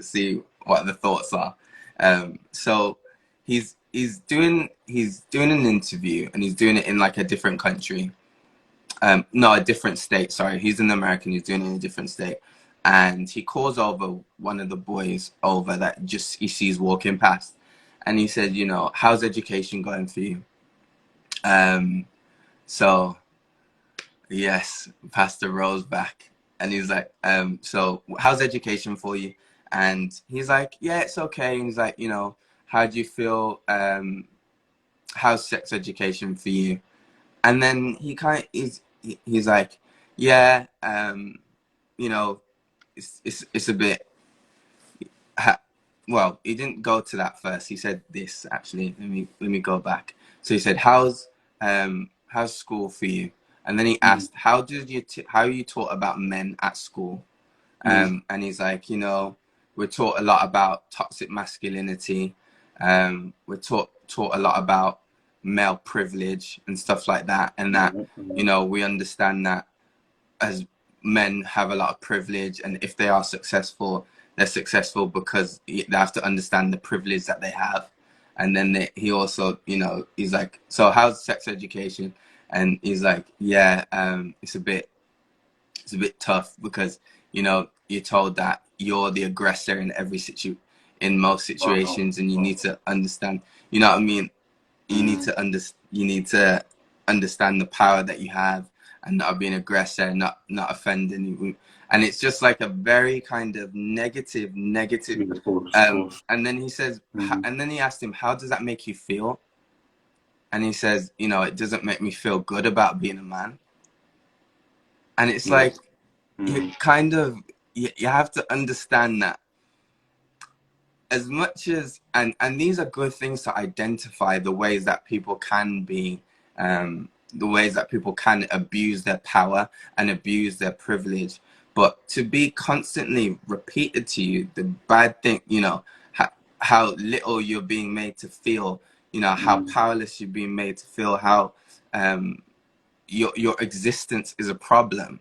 what the thoughts are. So he's doing an interview and he's doing it in like a different country. No, a different state. Sorry, he's an American. He's doing it in a different state, and he calls over one of the boys over that just he sees walking past, and he said, how's education going for you? Um, so yes, Pastor rolls back, and he's like, so how's education for you? And he's like, yeah, it's okay. And he's like, how do you feel? How's sex education for you? And then he's like, yeah, you know, it's a bit. Well, he didn't go to that first. He said this actually. Let me go back. So he said, how's school for you? And then he Mm, asked, how are you taught about men at school? mm, And he's like, we're taught a lot about toxic masculinity. We're taught a lot about male privilege and stuff like that, and that mm, mm, we understand that as men have a lot of privilege, and if they are successful, they're successful because they have to understand the privilege that they have. And then he also, he's like, so how's sex education? And he's like, yeah, it's a bit tough because you're told that you're the aggressor in most wow, situations, and you need wow. to understand. You know what I mean? Mm, You need to understand the power that you have and not be an aggressor, not offending. And it's just like a very kind of negative. yeah, of course, of course. And then he says, Mm, and then he asked him, how does that make you feel? And he says, it doesn't make me feel good about being a man. And it's yeah. like, you Mm, kind of, you have to understand that as much as, and these are good things to identify the ways that people can be, the ways that people can abuse their power and abuse their privilege. But to be constantly repeated to you the bad thing, how little you're being made to feel, how mm, powerless you're being made to feel, how um, your existence is a problem.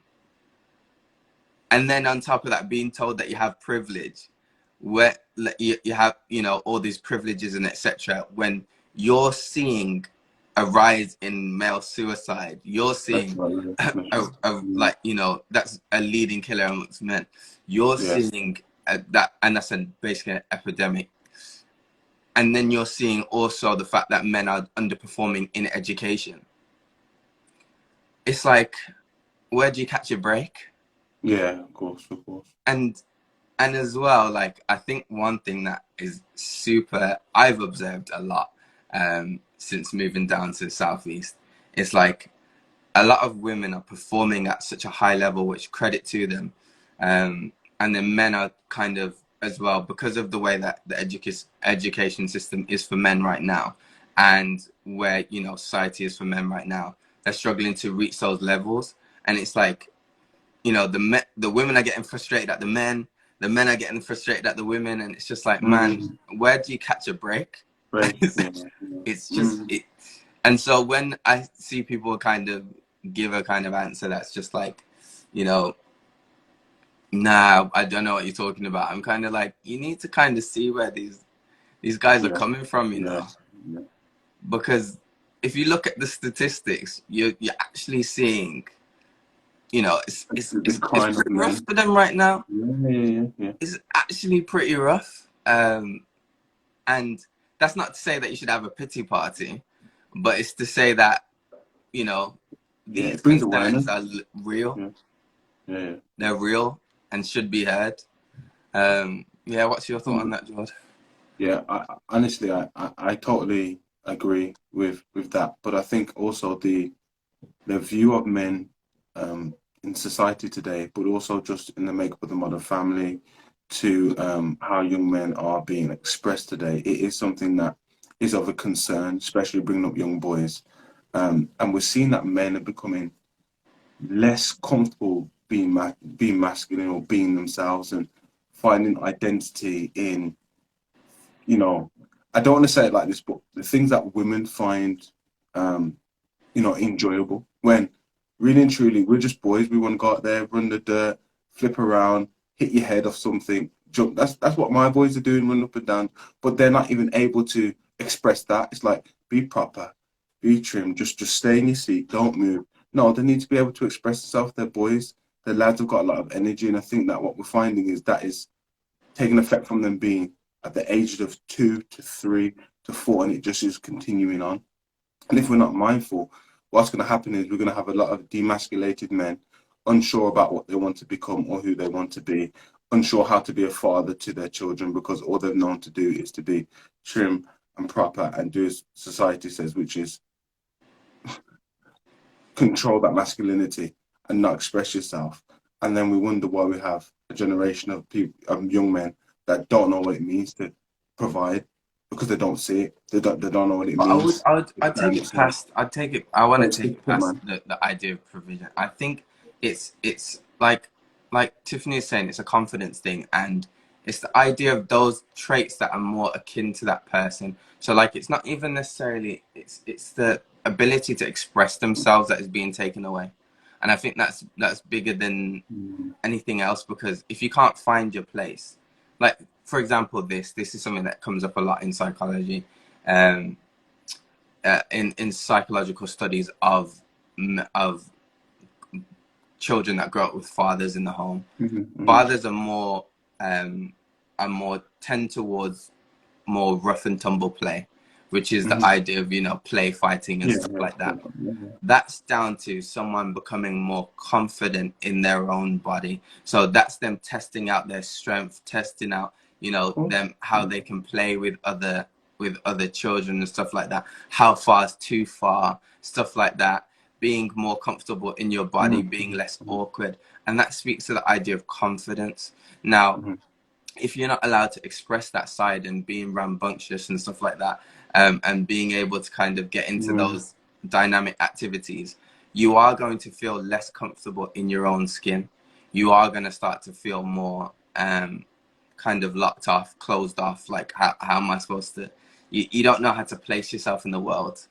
And then on top of that, being told that you have privilege, where you have all these privileges and etc. When you're seeing a rise in male suicide, you're that's seeing right, yeah, that's right. Mm, like that's a leading killer amongst men. You're yeah, seeing that, and that's basically an epidemic. And then you're seeing also the fact that men are underperforming in education. It's like, where do you catch a break? yeah, of course, of course. And as well, like, I think one thing that is super I've observed a lot since moving down to the southeast, it's like a lot of women are performing at such a high level, which credit to them. And then men are kind of, as well, because of the way that the education system is for men right now, and where society is for men right now, they're struggling to reach those levels. And it's like, the women are getting frustrated at the men are getting frustrated at the women, and it's just like, man, Mm, where do you catch a break? right, it's, yeah, yeah. it's just Mm, it. And so when I see people kind of give a kind of answer that's just like, you know nah, I don't know what you're talking about, I'm kind of like, you need to kind of see where these guys are yeah, coming from, yeah, yeah. because if you look at the statistics, you're actually seeing, it's It's it's the it's, it's decline of pretty rough men. for them right now. Yeah, yeah, yeah, yeah. Is actually pretty rough. And that's not to say that you should have a pity party, but it's to say that, you know, Yeah, it these brings concerns awareness. are real, Yeah, yeah, yeah. they're real and should be heard. Yeah, what's your thought on Mm. that, George? Yeah, honestly, I totally agree with that. But I think also the view of men in society today, but also just in the makeup of the modern family, to how young men are being expressed today, it is something that is of a concern, especially bringing up young boys. And we're seeing that men are becoming less comfortable being masculine or being themselves, and finding identity in, you know, I don't want to say it like this, but the things that women find, um, enjoyable. When really and truly, we're just boys. We want to go out there, run the dirt, flip around, hit your head off something, jump. That's what my boys are doing, run up and down. But they're not even able to express that. It's like, be proper, be trim, just stay in your seat, don't move. No, they need to be able to express themselves. They're boys. The lads have got a lot of energy, and I think that what we're finding is that is taking effect from them being at the ages of 2 to 3 to 4, and it just is continuing on. And if we're not mindful, what's going to happen is we're going to have a lot of demasculated men, unsure about what they want to become or who they want to be, unsure how to be a father to their children because all they've known to do is to be trim and proper and do as society says, which is control that masculinity and not express yourself. And then we wonder why we have a generation of people, young men that don't know what it means to provide because they don't see it. They don't know what it But means. I'd take it past. I'd take it. I want So to it's take it difficult, past man. the idea of provision. I think it's like Tiffany is saying, it's a confidence thing, and it's the idea of those traits that are more akin to that person. So like, it's not even necessarily. It's the ability to express themselves that is being taken away, and I think that's bigger than Mm. anything else, because if you can't find your place, like for example, this is something that comes up a lot in psychology. Um, in psychological studies of children that grow up with fathers in the home. Mhm, mhm. Fathers um, are more tend towards more rough and tumble play, which is the Mhm. idea of, play fighting and Yeah, stuff yeah, like yeah, that. yeah. That's down to someone becoming more confident in their own body. So that's them testing out their strength, testing out, Of course. them, how they can play with other children and stuff like that. How far is too far, stuff like that. Being more comfortable in your body, Mhm, being less mhm, awkward. And that speaks to the idea of confidence. Now, mhm. if you're not allowed to express that side and being rambunctious and stuff like that, and being able to kind of get into Mm, those dynamic activities, you are going to feel less comfortable in your own skin. You are going to start to feel more kind of locked off, closed off. Like, how am I supposed to? You don't know how to place yourself in the world.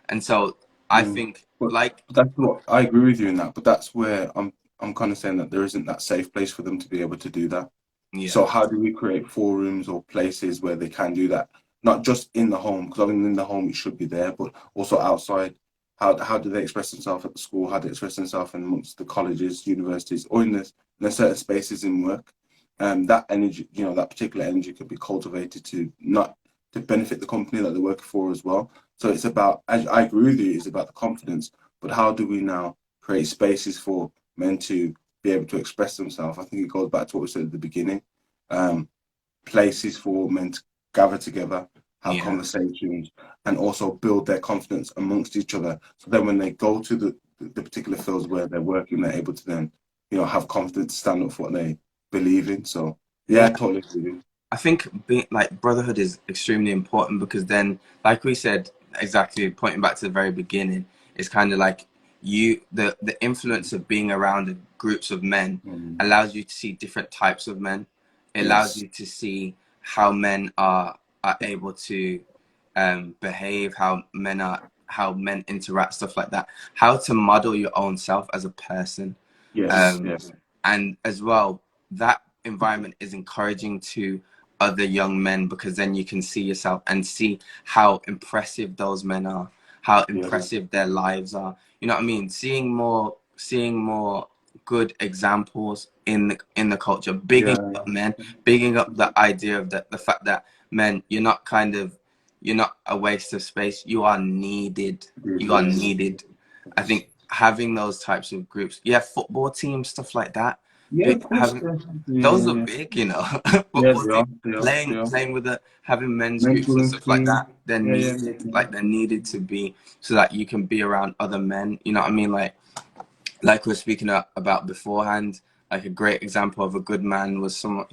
And so I mm. think, But like, that's what I agree with you in that. But that's where I'm kind of saying that there isn't that safe place for them to be able to do that. yeah, So how do we create forums or places where they can do that? Not just in the home, because I mean in the home it should be there, but also outside. How do they express themselves at the school? How do they express themselves in amongst the colleges, universities, or in the certain spaces in work? That energy, that particular energy could be cultivated to not to benefit the company that they're working for as well. So it's about, I agree with you, it's about the confidence, but how do we now create spaces for men to be able to express themselves? I think it goes back to what we said at the beginning. Um, Places for men to gather together, have yeah. conversations, and also build their confidence amongst each other. So then when they go to the particular fields where they're working, they're able to then, have confidence to stand up for what they believe in. So yeah, I Yeah, totally agree. I think being like brotherhood is extremely important, because then, like we said, exactly pointing back to the very beginning, it's kind of like the influence of being around groups of men Mm. allows you to see different types of men. It allows Yes. you to see how men are able to behave, how men interact, stuff like that. How to model your own self as a person, Yes. um, Yes. and as well, that environment is encouraging to other young men, because then you can see yourself and see how impressive those men are, how Yeah. impressive their lives are. You know what I mean? Seeing more good examples in the culture, bigging Yeah. up men, bigging up the idea of the fact that men, you're not a waste of space. You are needed. You are Yes. needed. I think having those types of groups, yeah, football teams, stuff like that, Yeah. Of course. having Yeah. Yeah. those are Yeah. big, Yeah. football They teams, are. They are. They playing are. playing with having men's groups and Mentoring stuff like team. that. They're Yeah. Yeah. needed, Yeah. like they're needed to be, so that you can be around other men. You know what I mean? Like we were speaking about beforehand, like a great example of a good man was someone,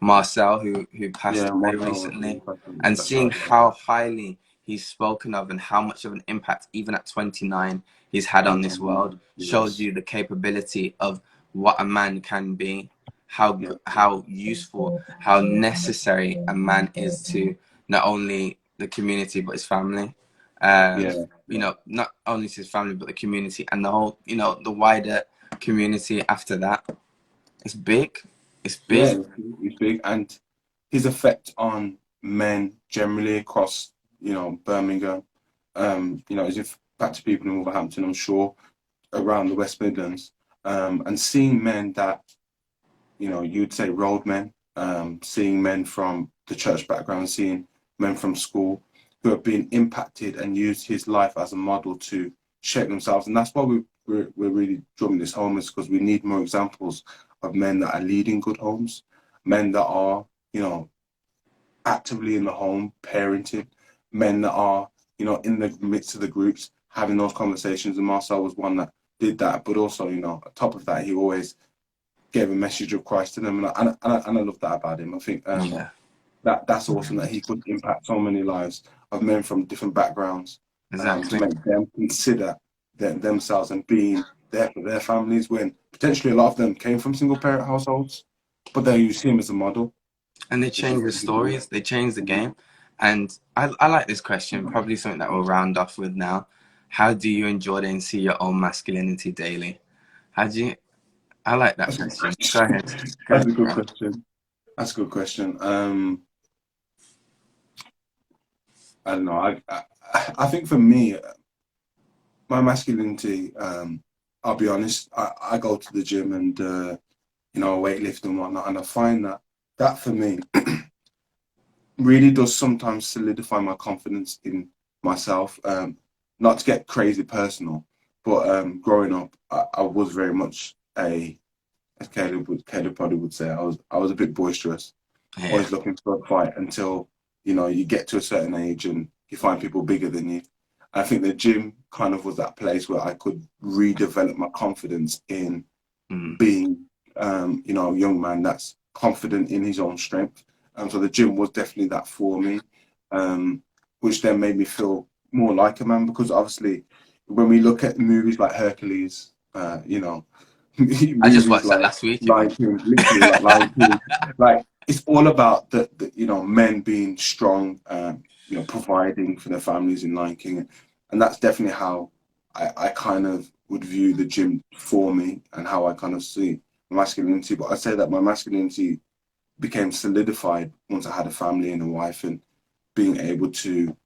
Marcel, who passed Yeah. away Marshall. recently, and That's seeing right. how highly he's spoken of and how much of an impact, even at 29, he's had on this world, shows Yes. you the capability of what a man can be, Yeah, how useful, how necessary a man is to not only the community but his family. yeah, You yeah, know, not only to his family but the community and the whole, you know, the wider community after that. It's big. It's yeah. big. He's big, and his effect on men generally across, Birmingham, his impact to people in Wolverhampton, I'm sure, around the West Midlands, and seeing men that, you'd say road men, seeing men from the church background, seeing men from school who have been impacted and used his life as a model to shape themselves. And that's why we're really drumming this home, is because we need more examples of men that are leading good homes, men that are, actively in the home, parenting, men that are, in the midst of the groups, having those conversations. And Marcel was one that did that, but also, on top of that, he always gave a message of Christ to them, and I love that about him. I think Yeah, that's awesome that he could impact so many lives of men from different backgrounds, to exactly. make them consider themselves and being there for their families when potentially a lot of them came from single parent households, but they use him as a model, And they which is change the stories, they change the Mhm. game. And I like this question, probably something that we'll round off with now. How do you enjoy and see your own masculinity daily? How do you, I like that That's a good question. Go question. ahead. Go That's a ahead, good bro. question. That's a good question. I don't know. I think for me, my masculinity, I'll be honest, I go to the gym and weightlift and whatnot, and I find that for me really does sometimes solidify my confidence in myself. Not to get crazy personal, but growing up, I was very much as Caleb probably would say, I was a bit boisterous, Yeah. always looking for a fight until you get to a certain age and you find people bigger than you. I think the gym kind of was that place where I could redevelop my confidence in Mm. being, a young man that's confident in his own strength. So the gym was definitely that for me, um, which then made me feel more like a man because obviously when we look at movies like Hercules, I just movies watched that like last week, you know. Lion King, literally like Lion King, like it's all about the men being strong, providing for their families in Lion King, and that's definitely how I kind of would view the gym for me and how I kind of see my masculinity. But I'd say that my masculinity became solidified once I had a family and a wife and being able to,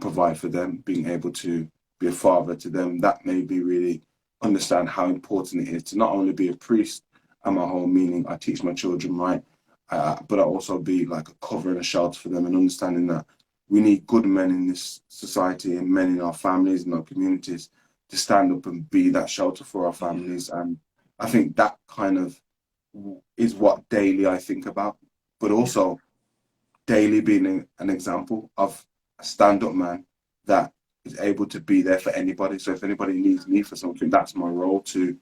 provide for them, being able to be a father to them. That made me really understand how important it is to not only be a priest at my home, meaning I teach my children right, but I also be like a cover and a shelter for them and understanding that we need good men in this society and men in our families and our communities to stand up and be that shelter for our Yeah. families. And I think that kind of is what daily I think about, but Yeah. also daily being an example of a stand-up man that is able to be there for anybody. So if anybody needs me for something, that's my role to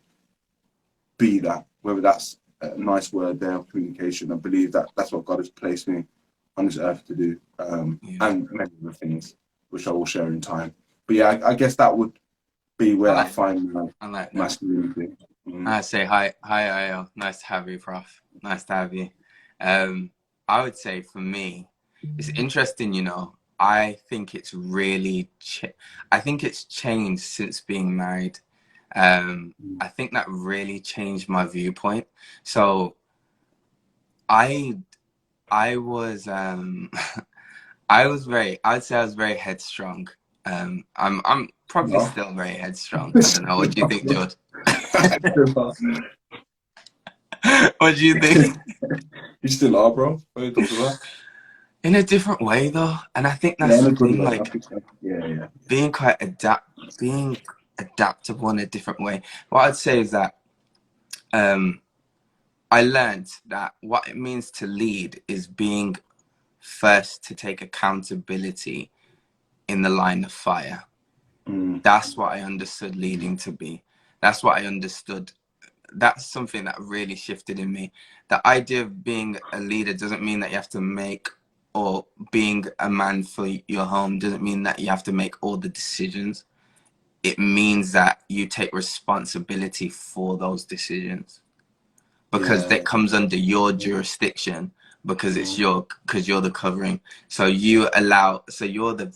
be that. Whether that's a nice word there of communication, I believe that that's what God has placed me on this earth to do, Yeah. and many other things which I will share in time. But yeah, I guess that would be I where I like that. find my I like that. masculinity. Mm. I say hi, hi, Ayo. Nice to have you, Prof. Nice to have you. Um, I would say for me, it's interesting. You know, I think it's really, I think it's changed since being married. I think that really changed my viewpoint. So I, I was, I'd say I was very headstrong. I'm probably No. still very headstrong. I don't know. What do you think, George? What do you think? You still are, bro. What are you talking about? In a different way though, and I think Yeah, that's in a the good thing, way. I like think so. Yeah, yeah. being being adaptable in a different way. What I'd say is that um I learned that what it means to lead is being first to take accountability in the line of fire. Mm, That's what I understood leading to be. That's what I understood. That's something that really shifted in me. The idea of being a leader doesn't mean that you have to make, or being a man for your home doesn't mean that you have to make all the decisions. It means that you take responsibility for those decisions. because Yeah. that comes under your jurisdiction, because it's Mm. because you're the covering. So you allow, so you're the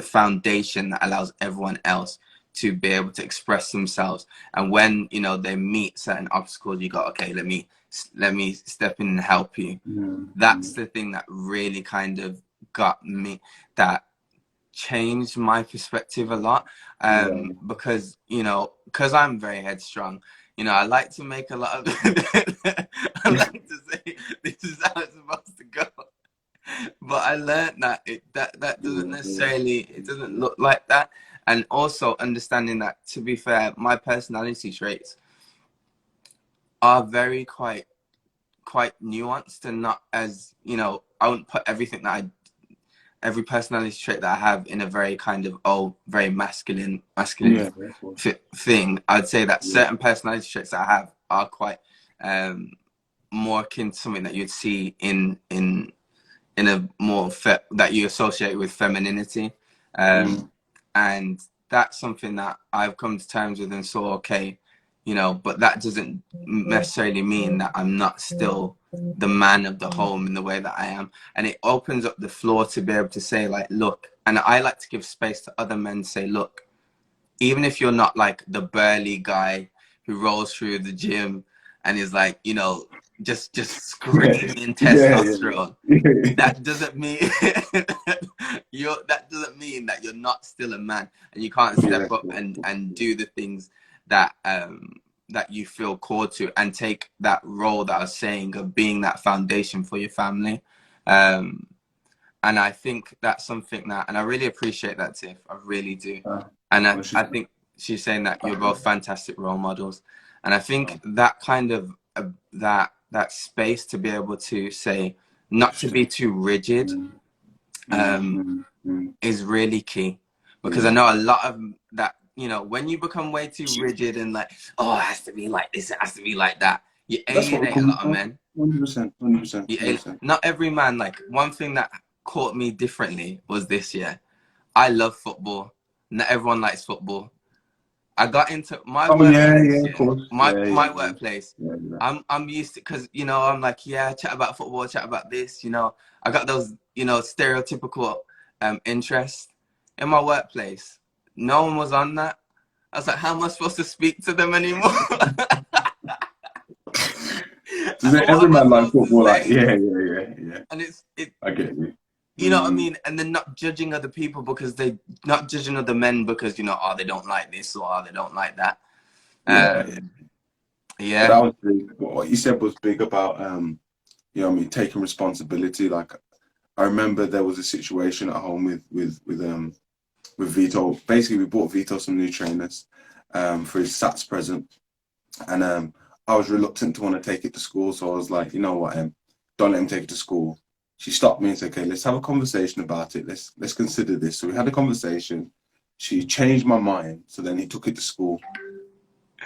foundation that allows everyone else to be able to express themselves. And when, you know, they meet certain obstacles, you go, okay, let me step in and help you. Mm. That's Mm. the thing that really kind of got me, that changed my perspective a lot. Yeah. Because, you know, because I'm very headstrong, you know, I like to make a lot of I like to say this is how it's supposed to go, but I learned that that doesn't Yeah. Yeah. necessarily, it doesn't look like that. And also understanding that, to be fair, my personality traits are very quite nuanced, and not as, you know, I wouldn't put every personality trait that I have in a very kind of, oh, very masculine Yeah. Of course. thing. I'd say that Yeah. certain personality traits that I have are quite more akin to something that you'd see in a more that you associate with femininity, Mm. and that's something that I've come to terms with and saw, okay, you know, but that doesn't necessarily mean that I'm not still the man of the home in the way that I am. And it opens up the floor to be able to say, like, look, and I like to give space to other men to say, look, even if you're not like the burly guy who rolls through the gym and is like, you know, just Yeah. screaming Yeah. testosterone, Yeah. that doesn't mean that doesn't mean that you're not still a man, and you can't Yeah. step up and do the things that that you feel called to, and take that role that I was saying of being that foundation for your family. um and I think that's something that, and I really appreciate that, Tiff, I really do. Uh, And well, I think she's saying that you're both fantastic role models, and I think oh, that kind of that space to be able to say, not to be too rigid, mm, mm, um, mm, mm. is really key. Because I Yeah. know a lot of that, you know, when you become way too rigid and like, oh, it has to be like this, it has to be like that, you That's what we're alienate a coming lot of from. men. 100%, 100%, 100%. Not every man, like, one thing that caught me differently was this year. I love football. Not everyone likes football. I got into my Oh yeah, workplace, yeah, of yeah. course. My Yeah, yeah, my yeah, workplace. yeah, yeah. I'm used to, because, you know, I'm like, yeah, chat about football, chat about this, you know. I got those, you know, stereotypical interests in my workplace. No one was on that. I was like, how am I supposed to speak to them anymore? So then What every am I man likes supposed to football, like, say? yeah, yeah, yeah, yeah. And it, I get you. you know what I Mm, mean? And then not judging other people, because they, not judging other men because, you know, oh, they don't like this, or oh, they don't like that. yeah, yeah. Um, But yeah. that was big. What you said was big about you know what I mean, taking responsibility. Like I remember there was a situation at home with Vito. Basically we bought Vito some new trainers for his Sats present. And I was reluctant to want to take it to school. So I was like, you know what, don't let him take it to school. She stopped me and said, okay, let's have a conversation about it. Let's consider this. So we had a conversation. She changed my mind. So then he took it to school.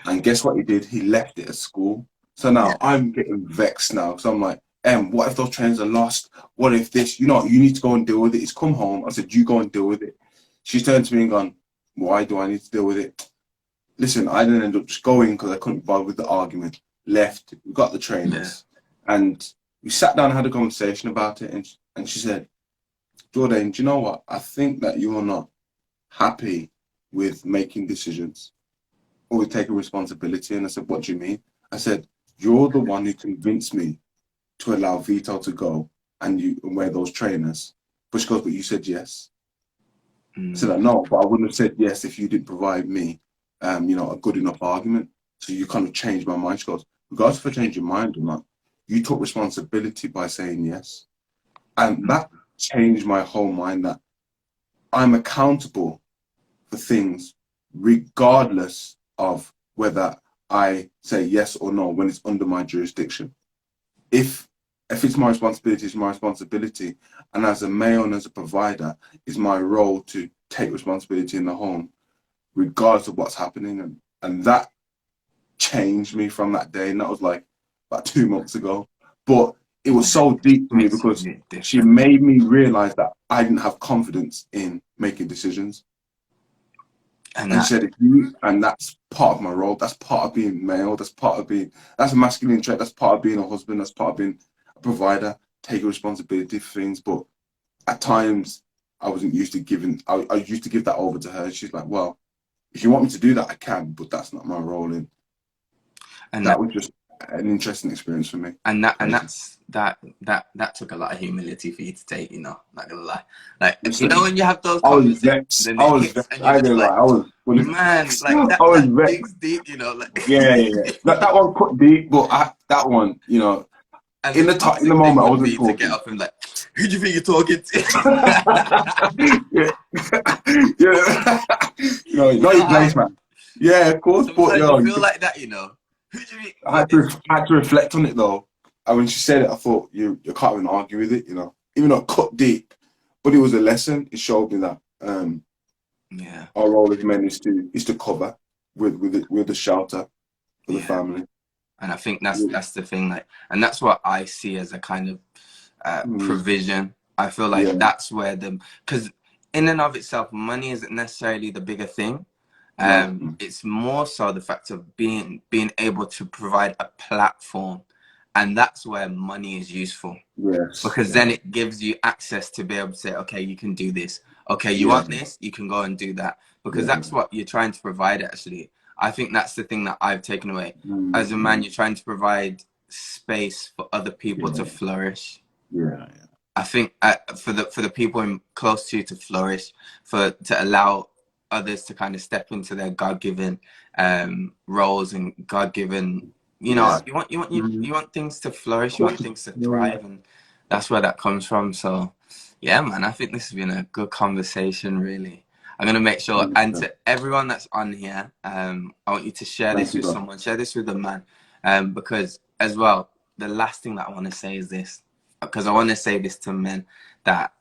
And guess what he did? He left it at school. So Yeah. now I'm getting vexed now. because I'm like, what if those trains are lost? What if this? You know, you need to go and deal with it. He's come home. I said, you go and deal with it. She's turned to me and gone, why do I need to deal with it? Listen, I didn't end up just going because I couldn't bother with the argument. Left, we got the Yeah. trainers, and we sat down and had a conversation about it. And she said, Jordan, do you know what? I think that you are not happy with making decisions or with taking responsibility. And I said, what do you mean? I said, you're the one who convinced me to allow Vito to go and wear those trainers. But she goes, but you said yes. I said, Mm. I know, but I wouldn't have said yes if you didn't provide me, you know, a good enough argument. So you kind of changed my mind. She goes, regardless if I change your mind or not, you took responsibility by saying yes. And that changed my whole mind that I'm accountable for things regardless of whether I say yes or no when it's under my jurisdiction. If if it's my responsibility, it's my responsibility. And as a male and as a provider, it's my role to take responsibility in the home, regardless of what's happening. And that changed me from that day. And that was like about 2 months ago. But it was so deep to me Makes a because big she difference. made me realize that I didn't have confidence in making decisions. And And she that, said, if you, and that's part of my role. That's part of being male. That's part of being, that's a masculine trait. That's part of being a husband. That's part of being a provider, taking responsibility for things. But at times, I wasn't used to giving, I used to give that over to her. She's like, well, if you want me to do that, I can, but that's not my role. And and that that, was just an interesting experience for me. and Crazy. that took a lot of humility for you to take, you know, not gonna lie. Like, you know, Listen, when you have those I was conversations, vexed. then I it was hits, vexed. and you're I ain't just gonna lie. like, I was fully, man, like I was that vexed. digs deep, you know, like. Yeah, yeah, yeah. That one cut deep, but that one, you know, And the in the toxic thing moment, I would wasn't be to get talking. up and like, who do you think you're talking to? Yeah, yeah. No, You not know your how place, man. Yeah, of course, but sometimes you yo, feel like that, you know. Who do you think? I But it's had to reflect on it though. And when she said it, I thought you can't even argue with it, you know. Even though it cut deep, but it was a lesson. It showed me that yeah, our role as men is to cover with the shelter for the yeah. family. And I think that's the thing, like, and that's what I see as a kind of Mm, provision. I feel like yeah, that's where the because in and of itself, money isn't necessarily the bigger thing. no, It's more so the fact of being able to provide a platform, and that's where money is useful. yes, Because then yeah, it gives you access to be able to say, okay, you can do this. Okay, you yeah, want this, you can go and do that. Because yeah, that's what you're trying to provide, actually. I think that's the thing that I've taken away. As a man, mm, you're trying to provide space for other people to yeah, flourish. yeah, I think for the people close to you to flourish, to allow others to kind of step into their God given roles and God given, you know, yeah. you want things to Of flourish, you want course, things to yeah, thrive, and that's where that comes from. So, yeah, man, I think this has been a good conversation. Really, I'm gonna make sure, and 100%. to everyone that's on here, I want you to share Thank this you, with bro. someone, share this with a man, because as well, the last thing that I want to say is this, because I want to say this to men that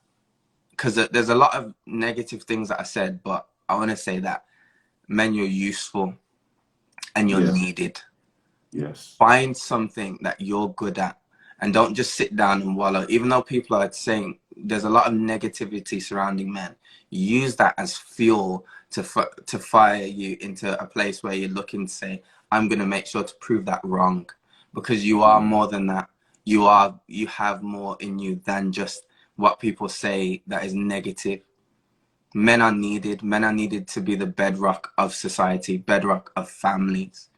because there's a lot of negative things that I said, but I want to say that men, you're useful and you're Yes, needed. yes. Find something that you're good at and don't just sit down and wallow. Even though people are saying there's a lot of negativity surrounding men, use that as fuel to fire you into a place where you're looking to say, I'm going to make sure to prove that wrong, because you are more than that. You have more in you than just what people say that is negative. Men are needed. Men are needed to be the bedrock of society, bedrock of families.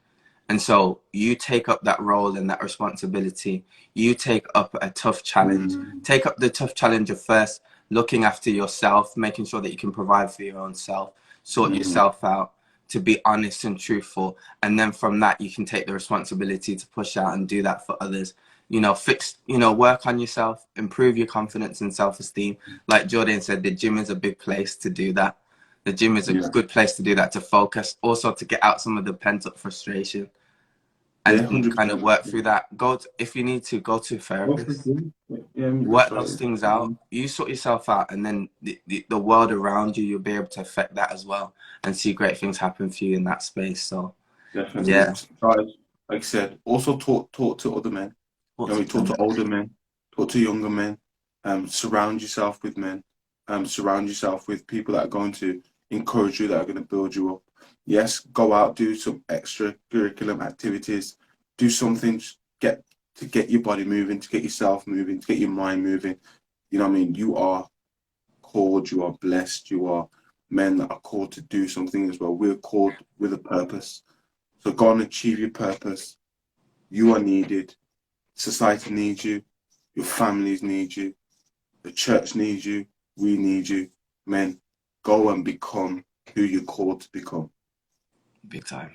And so you take up that role and that responsibility. You take up a tough challenge. Mm, Take up the tough challenge of first looking after yourself, making sure that you can provide for your own self, sort mm, yourself out, to be honest and truthful. And then from that, you can take the responsibility to push out and do that for others. You know, work on yourself, improve your confidence and self esteem. Like Jordan said, the gym is a big place to do that. The gym is a yeah, good place to do that, to focus, also to get out some of the pent up frustration yeah, and kind of 100%. work through that. If you need to, go to a Go for therapist. it. Yeah, meet the Work those Australians. things out. You sort yourself out, and then the world around you, you'll be able to affect that as well and see great things happen for you in that space. So, Definitely. yeah, Guys, like I said, also talk to other men. You what's know, the we talk plan? to older men, talk to younger men. Surround yourself with men. Surround yourself with people that are going to encourage you, that are going to build you up. Yes, go out, do some extra curriculum activities, do something to get your body moving, to get yourself moving, to get your mind moving. You know what I mean? You are called, you are blessed, you are men that are called to do something as well. We're called with a purpose. So go and achieve your purpose. You are needed. Society needs you. Your families need you. The church needs you. We need you. Men, go and become who you're called to become. Big time.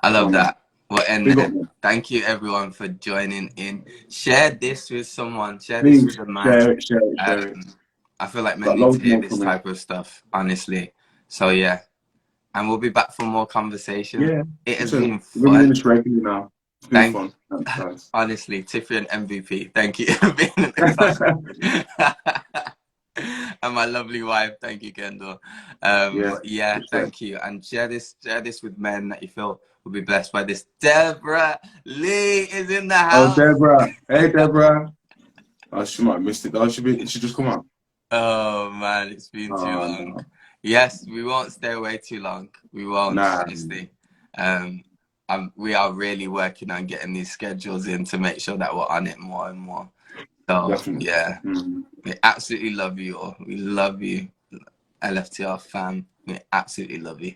I Yeah, love man. that. We'll end Big up, there. man. Thank you, everyone, for joining in. Share this with someone. Share this Please with a man. share it, share it, share it. Um, I feel like men Got need to loads hear more this coming. type of stuff, honestly. So yeah, and we'll be back for more conversations. Yeah. It has Listen, been we're going to do fun. this regularly now. It's been Thank fun. Thanks, guys. honestly, Tiffy and MVP. Thank you for being in the conversation. And my lovely wife, thank you, Kendall. Yeah. But yeah, Respect. thank you. And share this with men that you feel will be blessed by this. Deborah Lee is in the Oh, house. Deborah. Hey, Deborah. Oh, she might have missed it. Oh, she just come on. Oh man, it's been too Oh, long. no. Yes, we won't stay away too long. We won't, Nah, honestly. Um, we are really working on getting these schedules in to make sure that we're on it more and more. So definitely. yeah, Mm. we absolutely love you all. We love you, LFTR fam. We absolutely love you.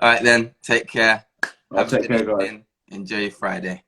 All right then, take care. I'll Have a take good care, guys. evening. Enjoy your Friday.